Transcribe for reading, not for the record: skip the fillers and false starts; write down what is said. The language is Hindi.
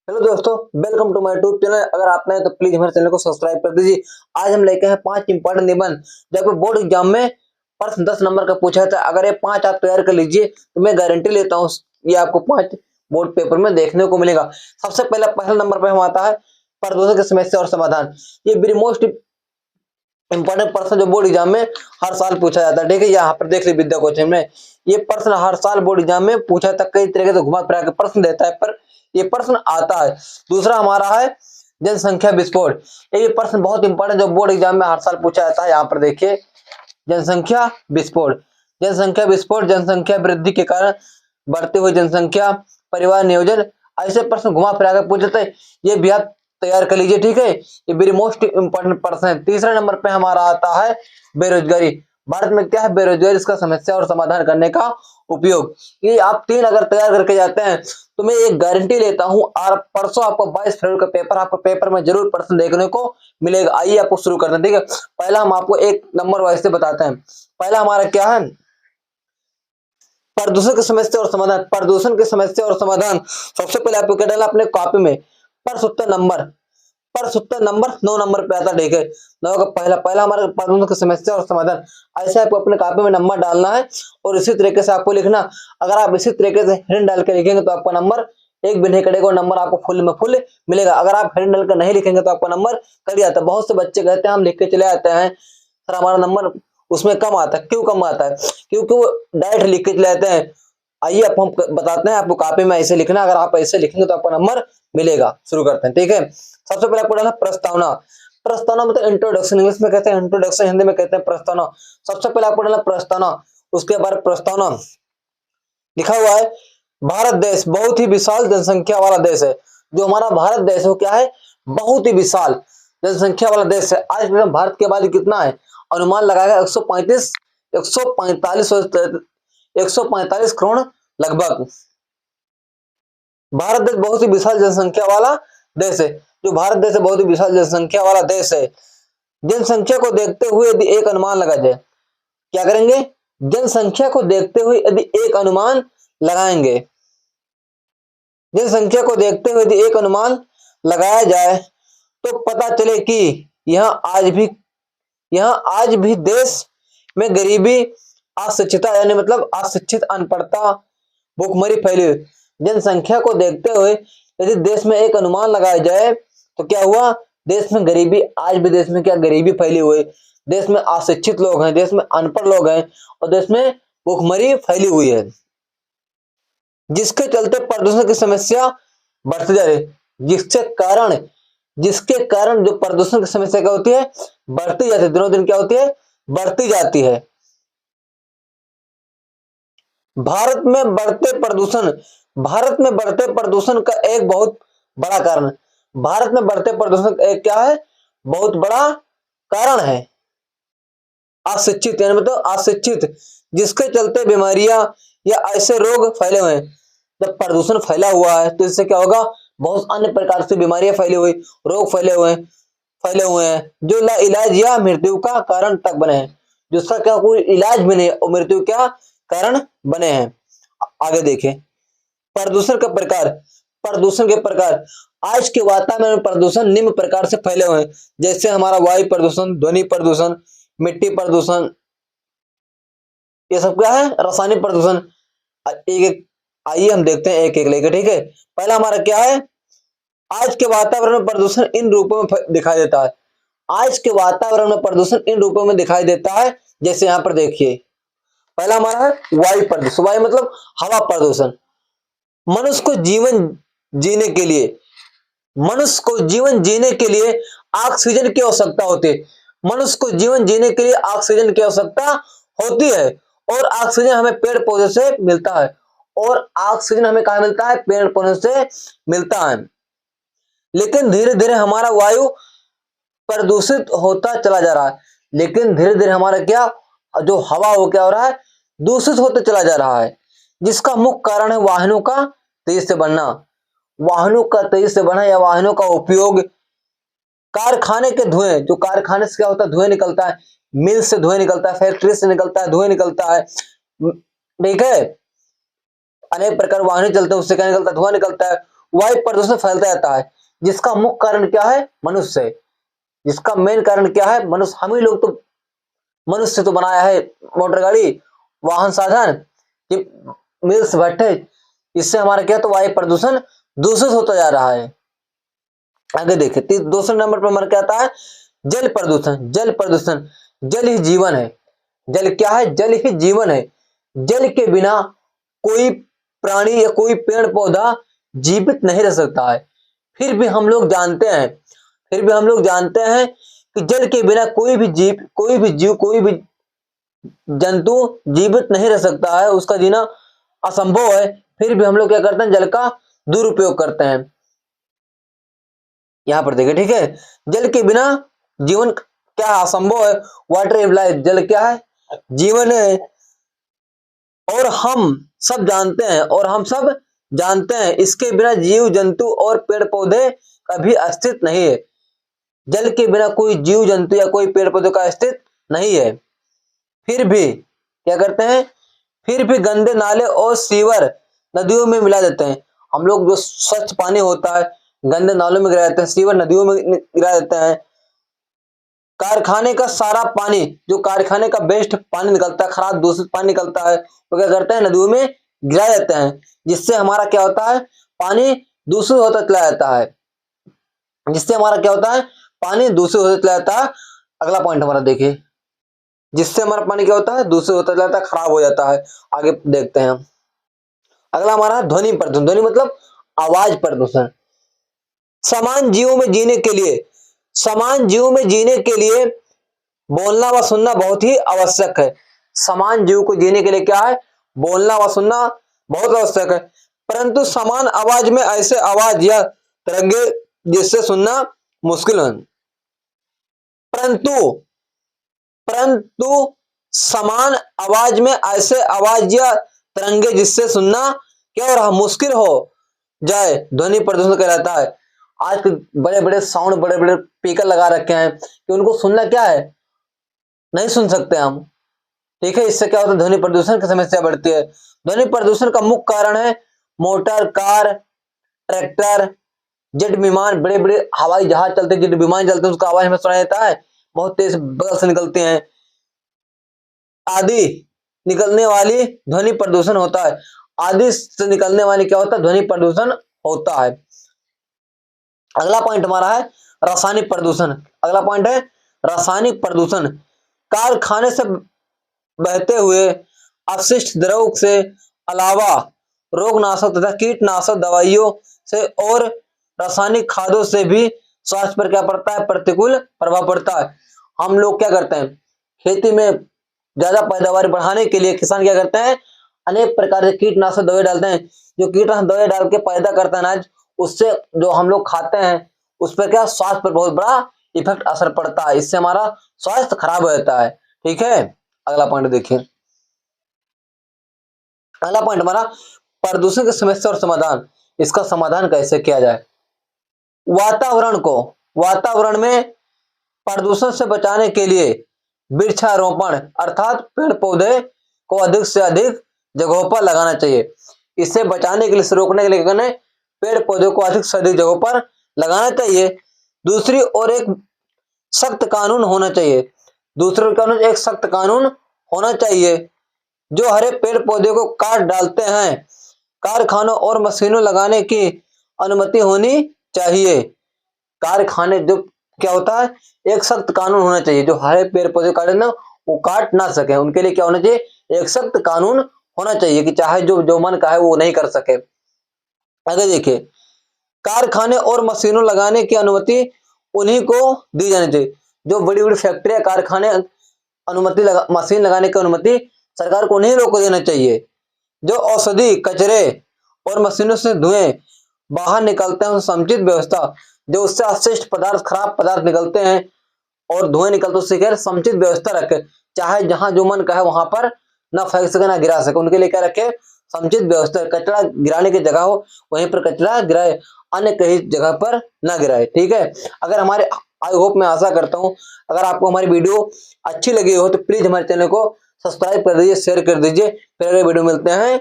हेलो दोस्तों, welcome to my YouTube channel. अगर आप नए तो प्लीज हमारे चैनल को सब्सक्राइब कर दीजिए। आज हम लेके हैं 5 इंपॉर्टेंट निबंध जो आपको बोर्ड एग्जाम में प्रश्न 10 नंबर का पूछा था। अगर ये 5 आप तैयार कर लीजिए तो मैं गारंटी लेता हूँ ये आपको 5 बोर्ड पेपर में देखने को मिलेगा। सबसे पहला नंबर पे हम आता है प्रदूषण की समस्या और समाधान। ये वेरी मोस्ट इंपॉर्टेंट प्रश्न जो बोर्ड एग्जाम में हर साल पूछा जाता है। ठीक है, यहाँ पर देख ली विद्या कोचिंग में ये प्रश्न हर साल बोर्ड एग्जाम में पूछा जाता है। कई तरीके से घुमा फिरा के प्रश्न देता है पर ये प्रश्न आता है। दूसरा हमारा है जनसंख्या विस्फोट। ये प्रश्न बहुत इंपॉर्टेंट जो बोर्ड एग्जाम में हर साल पूछा जाता है। यहाँ पर देखिए जनसंख्या विस्फोट। जनसंख्या विस्फोट जनसंख्या वृद्धि के कारण बढ़ती हुई जनसंख्या, परिवार नियोजन, ऐसे प्रश्न घुमा फिरा कर पूछते हैं। ये भी आप तैयार कर लीजिए। ठीक है, ये वेरी मोस्ट इंपॉर्टेंट प्रश्न है। तीसरे नंबर पे हमारा आता है बेरोजगारी। भारत में क्या है बेरोजगारी, इसका समस्या और समाधान करने का उपयोग। ये आप 3 अगर तैयार करके जाते हैं तो मैं एक गारंटी लेता हूं और परसों आपको 22 फरवरी का पेपर आपको पेपर में जरूर प्रश्न देखने को मिलेगा। आइए आपको शुरू करते हैं। ठीक है, पहला हम आपको एक नंबर वाइज से बताते हैं। पहला हमारा क्या है प्रदूषण की समस्या और समाधान। प्रदूषण की समस्या और समाधान सबसे पहले आपको क्या डालना अपने कॉपी में पर सूत्र नंबर 9 नंबर पे आता है। ठीक है, 9 का पहला पहला हमारा प्रदूषण की समस्या और समाधान। ऐसे आपको अपने कॉपी में नंबर डालना है और इसी तरीके से आपको लिखना। अगर आप इसी तरीके से हेडिंग डाल के लिखेंगे तो आपका नंबर एक भी नहीं कटेगा, नंबर आपको फुल में फुल मिलेगा। अगर आप हेडिंग डाल कर नहीं लिखेंगे तो आपका नंबर कट जाता है। बहुत से बच्चे कहते हैं हम लिख के चले आते हैं सर हमारा नंबर उसमें कम आता है। क्यों कम आता है? क्योंकि वो डायरेक्ट लिख के चले आते हैं। आइए आप हम बताते हैं आपको कॉपी में ऐसे लिखना। अगर आप ऐसे लिखेंगे तो आपका नंबर मिलेगा। शुरू करते हैं। ठीक है, सबसे पहले आपको डालना प्रस्तावना। प्रस्तावना मतलब इंट्रोडक्शन, इंग्लिश में कहते हैं इंट्रोडक्शन, हिंदी में कहते हैं प्रस्तावना। सबसे पहले आपको डालना प्रस्तावना। उसके बाद प्रस्तावना लिखा हुआ है भारत देश बहुत ही विशाल जनसंख्या वाला देश है। जो हमारा भारत देश है वो क्या है बहुत ही विशाल जनसंख्या वाला देश है। आज भारत की आबादी कितना है अनुमान लगाएगा 145 करोड़ लगभग। भारत देश बहुत ही विशाल जनसंख्या वाला देश है। जो भारत देश है बहुत ही विशाल जनसंख्या वाला देश है। जनसंख्या को देखते हुए यदि एक अनुमान लगा जाए, क्या करेंगे जनसंख्या को देखते हुए यदि एक अनुमान लगाएंगे, जनसंख्या को देखते हुए यदि एक अनुमान लगाया जाए तो पता चले कि यहाँ आज भी देश में गरीबी, अशिक्षिता यानी मतलब अशिक्षित, अनपढ़ता, भूखमरी फैली हुई। जनसंख्या को देखते हुए यदि देश में एक अनुमान लगाया जाए तो क्या हुआ देश में गरीबी, आज भी देश में क्या गरीबी फैली हुई, देश में अशिक्षित लोग हैं, देश में अनपढ़ लोग हैं और देश में भूखमरी फैली हुई है। जिसके चलते प्रदूषण की समस्या बढ़ती जा रही है। जिसके कारण जो प्रदूषण की समस्या क्या होती है बढ़ती जाती है, दिनों दिन क्या होती है बढ़ती जाती है। भारत में बढ़ते प्रदूषण का एक बहुत बड़ा कारण, भारत में बढ़ते प्रदूषण का एक क्या है बहुत बड़ा कारण है अशिक्षित, यानी मतलब अशिक्षित, जिसके चलते बीमारियां या ऐसे रोग फैले हुए हैं। जब प्रदूषण फैला हुआ है तो इससे क्या होगा बहुत अन्य प्रकार से बीमारियां फैली हुई, रोग फैले हुए हैं जो ला इलाज या मृत्यु का कारण तक बने हैं। जिसका क्या कोई इलाज भी नहीं और मृत्यु का कारण बने हैं। आगे देखें प्रदूषण के प्रकार। आज के वातावरण में प्रदूषण निम्न प्रकार से फैले हुए हैं, जैसे हमारा वायु प्रदूषण, ध्वनि प्रदूषण, मिट्टी प्रदूषण, ये सब क्या है रासायनिक प्रदूषण। एक एक आइए हम देखते हैं एक एक लेकर। ठीक है, पहला हमारा क्या है आज के वातावरण में प्रदूषण इन रूपों में दिखाई देता है। आज के वातावरण में प्रदूषण इन रूपों में दिखाई देता है, जैसे यहां पर देखिए पहला हमारा है वायु प्रदूषण। वायु मतलब हवा प्रदूषण। मनुष्य को जीवन जीने के लिए ऑक्सीजन की आवश्यकता होती है। मनुष्य को जीवन जीने के लिए ऑक्सीजन की आवश्यकता होती है और ऑक्सीजन हमें पेड़ पौधे से मिलता है। और ऑक्सीजन हमें कहां मिलता है पेड़ पौधे से मिलता है। लेकिन धीरे धीरे हमारा वायु प्रदूषित होता चला जा रहा है। लेकिन धीरे धीरे हमारा क्या जो हवा हो क्या हो रहा है दूषित होते चला जा रहा है। जिसका मुख्य कारण है वाहनों का तेज से बढ़ना या वाहनों का उपयोग, कारखाने के धुएं, जो कारखाने से क्या होता है धुएं निकलता है, मिल से धुएं निकलता है, फैक्ट्री से निकलता है धुएं निकलता है। ठीक है, अनेक प्रकार वाहन चलते हैं उससे क्या निकलता है धुआं निकलता है। वायु प्रदूषण फैलता रहता है, जिसका मुख्य कारण क्या है? मनुष्य है। जिसका मेन कारण क्या है? मनुष्य। हम ही लोग तो, मनुष्य तो बनाया है मोटर गाड़ी, वाहन साधन, ये मिल्स भट्टे, इससे हमारा क्या तो वायु प्रदूषण दूषित होता जा रहा है। आगे देखिए, दूसरे नंबर पर हमारा क्या आता है? जल प्रदूषण। जल प्रदूषण, जल ही जीवन है। जल क्या है? जल ही जीवन है। जल के बिना कोई प्राणी या कोई पेड़ पौधा जीवित नहीं रह सकता है। फिर भी हम लोग जानते हैं, कि जल के बिना कोई भी जीव, कोई भी जंतु जीवित नहीं रह सकता है, उसका जीना असंभव है। फिर भी हम लोग क्या करते हैं? जल का दुरुपयोग करते हैं। यहां पर देखिए, ठीक है, जल के बिना जीवन क्या असंभव है? वाटर इज लाइफ, जल क्या है? जीवन है। और हम सब जानते हैं, इसके बिना जीव जंतु और पेड़ पौधे का भी अस्तित्व नहीं है। जल के बिना कोई जीव जंतु या कोई पेड़ पौधे का अस्तित्व नहीं है। फिर भी क्या करते हैं? फिर भी गंदे नाले और सीवर नदियों में मिला देते हैं। हम लोग जो स्वच्छ पानी होता है गंदे नालों में गिरा देते हैं, सीवर नदियों में गिरा देते हैं। कारखाने का सारा पानी, जो कारखाने का बेस्ट पानी निकलता है, खराब दूषित पानी निकलता है, वो क्या करते हैं? नदियों में गिरा देते हैं, जिससे हमारा क्या होता है? पानी दूषित होता चला जाता है। जिससे हमारा क्या होता है? पानी दूषित होता चला जाता है। अगला पॉइंट हमारा देखिए, जिससे हमारा पानी क्या होता है? दूषित होता जाता है, खराब हो जाता है। आगे देखते हैं हम। अगला हमारा ध्वनि प्रदूषण। ध्वनि मतलब आवाज प्रदूषण। समान जीवों में जीने के लिए, बोलना व सुनना बहुत ही आवश्यक है। समान जीव को जीने के लिए क्या है? बोलना व सुनना बहुत आवश्यक है। परंतु समान आवाज में ऐसे आवाज या तरंगे जिससे सुनना मुश्किल है। परंतु समान आवाज में ऐसे आवाज या तरंगे जिससे सुनना क्या हो रहा? मुश्किल हो जाए, ध्वनि प्रदूषण कहलाता है। आज के बड़े बड़े साउंड, बड़े बड़े स्पीकर लगा रखे हैं कि उनको सुनना क्या है? नहीं सुन सकते हम। ठीक है, इससे क्या होता है? ध्वनि प्रदूषण की समस्या बढ़ती है। ध्वनि प्रदूषण का मुख्य कारण है मोटर, कार, ट्रैक्टर, जेट विमान, बड़े बड़े हवाई जहाज चलते हैं, जेट विमान चलते हैं, उसका आवाज हमें सुनाई देता है, बहुत तेज बगल से निकलते हैं, आदि निकलने वाली ध्वनि प्रदूषण होता है। आदि से निकलने वाली क्या होता है? ध्वनि प्रदूषण होता है। अगला पॉइंट हमारा है रासायनिक प्रदूषण। अगला पॉइंट है रासायनिक प्रदूषण। कारखाने से बहते हुए अपशिष्ट द्रव से अलावा रोगनाशक तथा कीटनाशक दवाइयों से और रासायनिक खादों से भी स्वास्थ्य पर क्या पड़ता है? प्रतिकूल प्रभाव पड़ता है। हम लोग क्या करते हैं? खेती में ज्यादा पैदावार बढ़ाने के लिए किसान क्या करते हैं? अनेक प्रकार के कीटनाशक दवाई डालते हैं। जो कीटनाशक दवाई डाल के पैदा करता है अनाज, उससे जो हम लोग खाते हैं उस पर क्या स्वास्थ्य पर बहुत बड़ा इफेक्ट असर पड़ता है। इससे हमारा स्वास्थ्य खराब हो जाता है। ठीक है, अगला पॉइंट देखिए। अगला पॉइंट हमारा प्रदूषण की समस्या और समाधान। इसका समाधान कैसे किया जाए? वातावरण में प्रदूषण से बचाने के लिए वृक्षारोपण अर्थात पेड़ पौधे को अधिक से अधिक जगहों पर लगाना चाहिए। इससे बचाने के लिए, इसे रोकने के लिए क्या, पेड़ पौधे को अधिक से अधिक जगहों पर लगाना चाहिए। दूसरी ओर एक सख्त कानून होना चाहिए। एक सख्त कानून होना चाहिए। जो हरे पेड़ पौधे को काट डालते हैं, कारखानों और मशीनों लगाने की अनुमति होनी चाहिए। कारखाने जो क्या होता है? एक सख्त कानून होना चाहिए। जो हरे पेड़ पौधे काटे ना, वो काट ना सके, उनके लिए क्या होना चाहिए? एक सख्त कानून होना चाहिए कि चाहे जो मन का है वो नहीं कर सके। आगे देखिए, कारखाने और मशीनों लगाने की अनुमति उन्हीं को दी जानी चाहिए। जो बड़ी बड़ी फैक्ट्रियां, कारखाने मशीन लगाने की अनुमति सरकार को उन्हीं लोगों को देना चाहिए। जो औषधि कचरे और मशीनों से धुएं बाहर निकलते हैं, समुचित व्यवस्था, जो उससे अवशिष्ट पदार्थ, खराब पदार्थ निकलते हैं और धुएं निकलते, उससे क्या समुचित व्यवस्था रखे। चाहे जहां जो मन का है वहां पर ना फेंक सके ना गिरा सके, उनके लिए क्या रखे? समुचित व्यवस्था। कचरा गिराने की जगह हो वहीं पर कचरा गिराए, अन्य कहीं जगह पर ना गिराए। ठीक है, अगर हमारे, आई होप, मैं आशा करता हूं अगर आपको हमारी वीडियो अच्छी लगी हो तो प्लीज हमारे चैनल को सब्सक्राइब कर दीजिए, शेयर कर दीजिए। फिर अगले वीडियो मिलते हैं।